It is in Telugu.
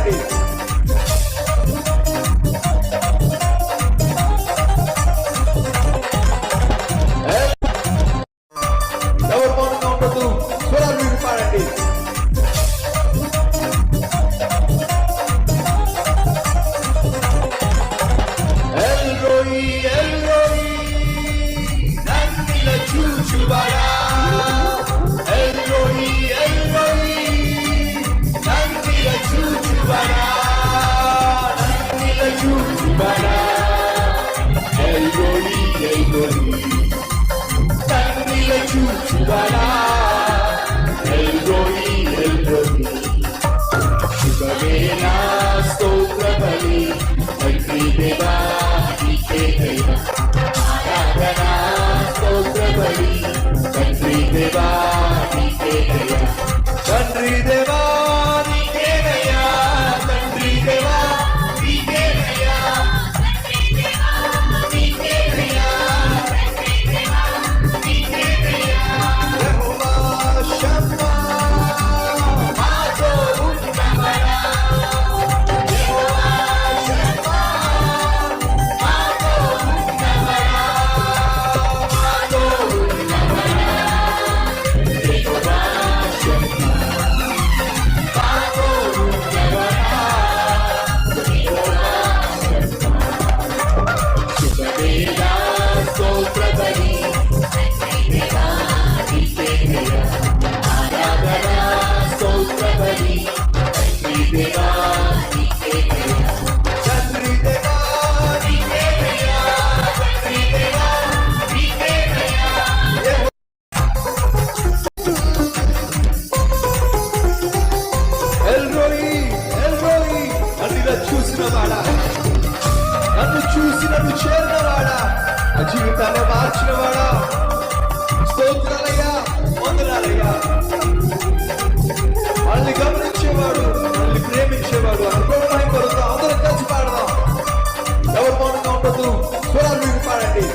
పాడండి. ఎవరు మౌనంగా ఉండదు, స్వరాలు మీరు పాడండి. చూచువాడా ఎల్రోయి ఎల్రోయి నన్నిల చూచువాడా నన్నిల చూచువాడా ఎల్రోయి ఎల్రోయి నన్నిల చూచువాడా ఎల్రోయి ఎల్రోయి శుభవేళ స్తోత్ర బలి తండ్రి దేవా నీకే దైవం ఆరాధన స్తోత్ర బలి తండ్రి దేవా నీకేనయ్యా తండ్రి దేవా నీకేనయ్యా తండ్రి దేవా నీకేనయ్యా యెహోవా షమ్మా మాతో ఉన్నవాడా యెహోవా షమ్మా మాతో ఉన్నవాడా మాతో ఉన్నవాడా యెహోవా షమ్మా మాతో ఉన్నవాడా యెహోవా షమ్మా శుభవేళ స్తోత్ర బలి ఆరాధన స్తోత్ర బలి తండ్రి దేవా నీకేనయ్యా తండ్రి దేవా నీకేనయ్యా తండ్రి దేవా నీకేనయ్యా ఎల్రోయి ఎల్రోయి నన్ను చూసినవాడా నన్ను చూసి నన్ను చేరినవాడా నా జీవితాన్ని మార్చినవాడా స్తోత్రాలయ్యా వందనాలయ్యా వాళ్ళని గమనించేవాడు వాళ్ళని ప్రేమించేవాడు అనుభవం కొడుతూ అందరం కలిసి పాడదాం ఎవరు మౌనంగా ఉండదు స్వరాలు మీరు పాడండి